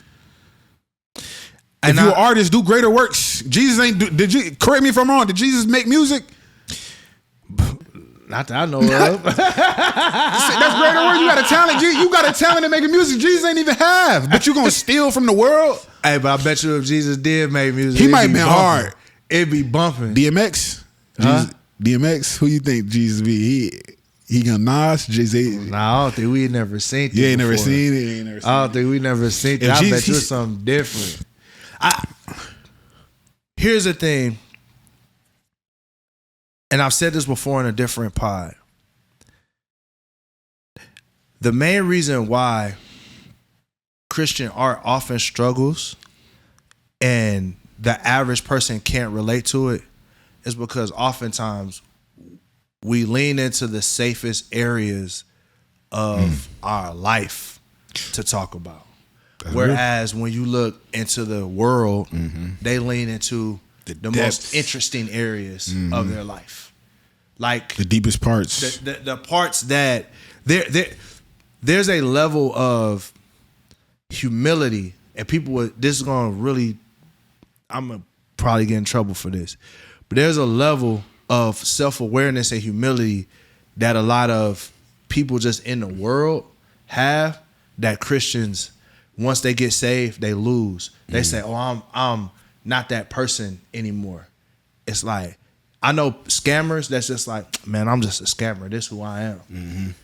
And if you're an artist, do greater works. Jesus ain't. Did you correct me if I'm wrong? Did Jesus make music? Not that I know of. That's greater work. You got a talent. You got a talent to making music. Jesus ain't even have. But you gonna steal from the world? Hey, but I bet you if Jesus did make music, he might have been hard. It'd be bumping. DMX? Huh? DMX? Who you think Jesus be? He gonna Nas? Jay-Z? Nah, I don't think we never seen it. You ain't never seen it? I don't think we never seen it. I bet you it's something different. Here's the thing. And I've said this before in a different pod. The main reason why Christian art often struggles and the average person can't relate to it is because oftentimes we lean into the safest areas of our life to talk about. Whereas when you look into the world, they lean into the most interesting areas of their life. Like the deepest parts. The parts that there's a level of humility, and this is gonna really, I'm gonna probably get in trouble for this, but there's a level of self-awareness and humility that a lot of people just in the world have that Christians, once they get saved, they lose. They say, oh, I'm not that person anymore. It's like, I know scammers that's just like, man, I'm just a scammer. This is who I am.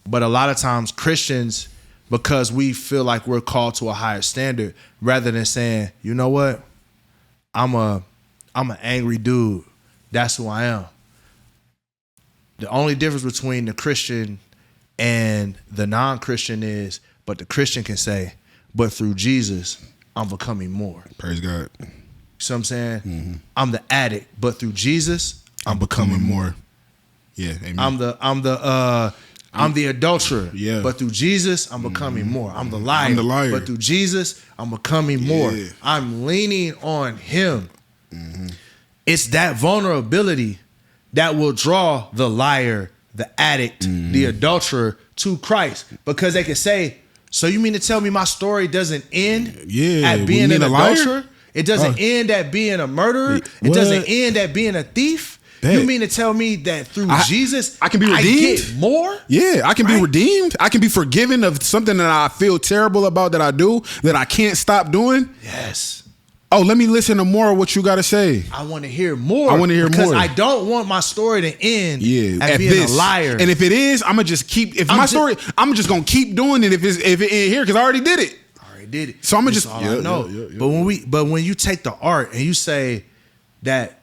But a lot of times Christians, because we feel like we're called to a higher standard, rather than saying, you know what, I'm an angry dude. That's who I am. The only difference between the Christian and the non-Christian is, but the Christian can say, but through Jesus, I'm becoming more. Praise God. You see what I'm saying? I'm the addict, but through Jesus, I'm becoming more. Yeah, amen. I'm the adulterer, yeah, but through Jesus, I'm becoming more. I'm the liar, but through Jesus, I'm becoming more. Yeah. I'm leaning on Him. It's that vulnerability that will draw the liar, the addict, the adulterer to Christ, because they can say, so you mean to tell me my story doesn't end at being an adulterer? It doesn't end at being a murderer? It doesn't end at being a thief? You mean to tell me that through Jesus, I can be redeemed? I get more? Yeah, I can be redeemed. I can be forgiven of something that I feel terrible about that I do, that I can't stop doing? Yes. Oh, let me listen to more of what you got to say. I want to hear more. I want to hear more. Because I don't want my story to end at being a liar. And if it is, I'm going to just keep, I'm just going to keep doing it if it ain't here, because I already did it. So I'm going to just, I know. But when you take the art and you say that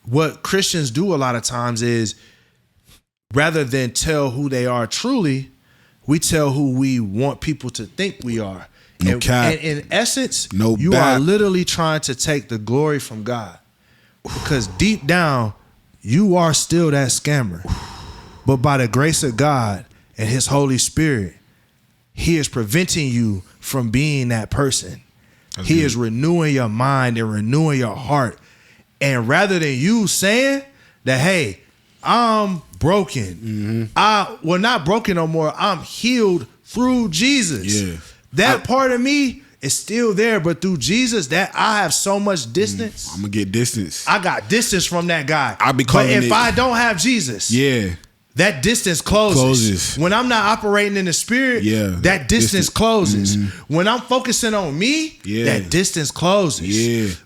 what Christians do a lot of times is, rather than tell who they are truly, we tell who we want people to think we are. And in essence, you are literally trying to take the glory from God, because deep down, you are still that scammer. But by the grace of God and His Holy Spirit, He is preventing you from being that person. He is renewing your mind and renewing your heart. And rather than you saying that, hey, I'm broken. Not broken no more. I'm healed through Jesus. Yeah. That part of me it's still there, but through Jesus, that I have so much distance. I'm gonna get distance. I got distance from that guy. I be calling But if I don't have Jesus, that distance closes. When I'm not operating in the spirit, that distance closes. When I'm focusing on me, that distance closes.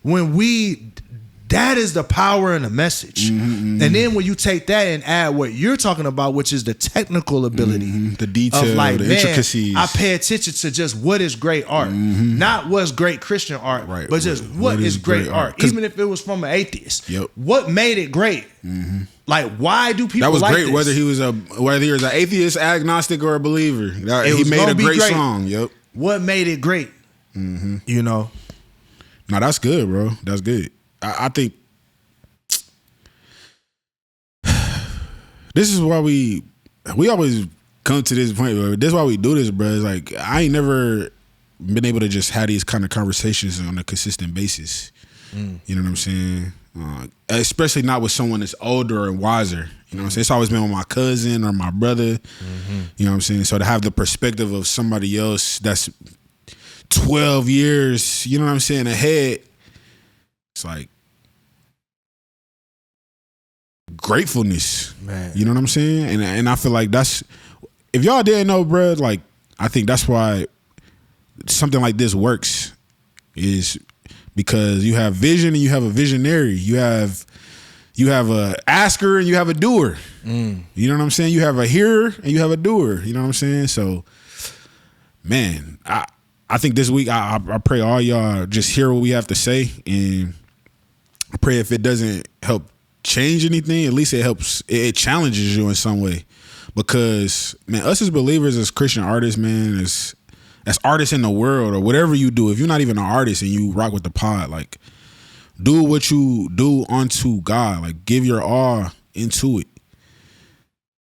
That is the power in the message. And then when you take that and add what you're talking about, which is the technical ability, the detail, of like, the intricacies. I pay attention to just what is great art, not what's great Christian art, but just what is great art. Even if it was from an atheist, what made it great? Like, why do people? That was like great. this? Whether he was an atheist, agnostic, or a believer, he made a great song. What made it great? You know. No, that's good, bro. That's good. I think this is why we always come to this point, bro. This is why we do this, bro. It's like, I ain't never been able to just have these kind of conversations on a consistent basis. You know what I'm saying? Especially not with someone that's older and wiser. You know what I'm saying? It's always been with my cousin or my brother. You know what I'm saying? So to have the perspective of somebody else that's 12 years, you know what I'm saying, ahead, it's like gratefulness, man. You know what I'm saying? And I feel like that's, if y'all didn't know, bro, like, I think that's why something like this works, is because you have vision and you have a visionary. You have a asker and you have a doer. You know what I'm saying? You have a hearer and you have a doer. You know what I'm saying? So, man, I think this week I pray all y'all just hear what we have to say, and I pray if it doesn't help change anything, at least it challenges you in some way. Because, man, us as believers, as Christian artists, man, as artists in the world, or whatever you do, if you're not even an artist and you rock with the pod, like, do what you do unto God. Like, give your all into it.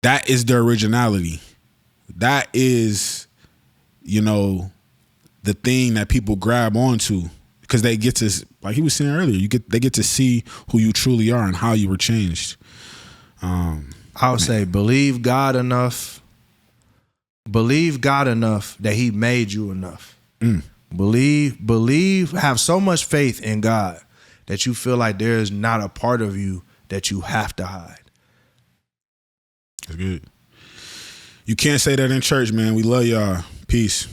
That is the originality. That is, you know, the thing that people grab onto, because they get to, like he was saying earlier, they get to see who you truly are and how you were changed. I would say believe God enough that he made you enough. Believe, have so much faith in God that you feel like there is not a part of you that you have to hide. That's good. You can't say that in church, man. We love y'all. Peace.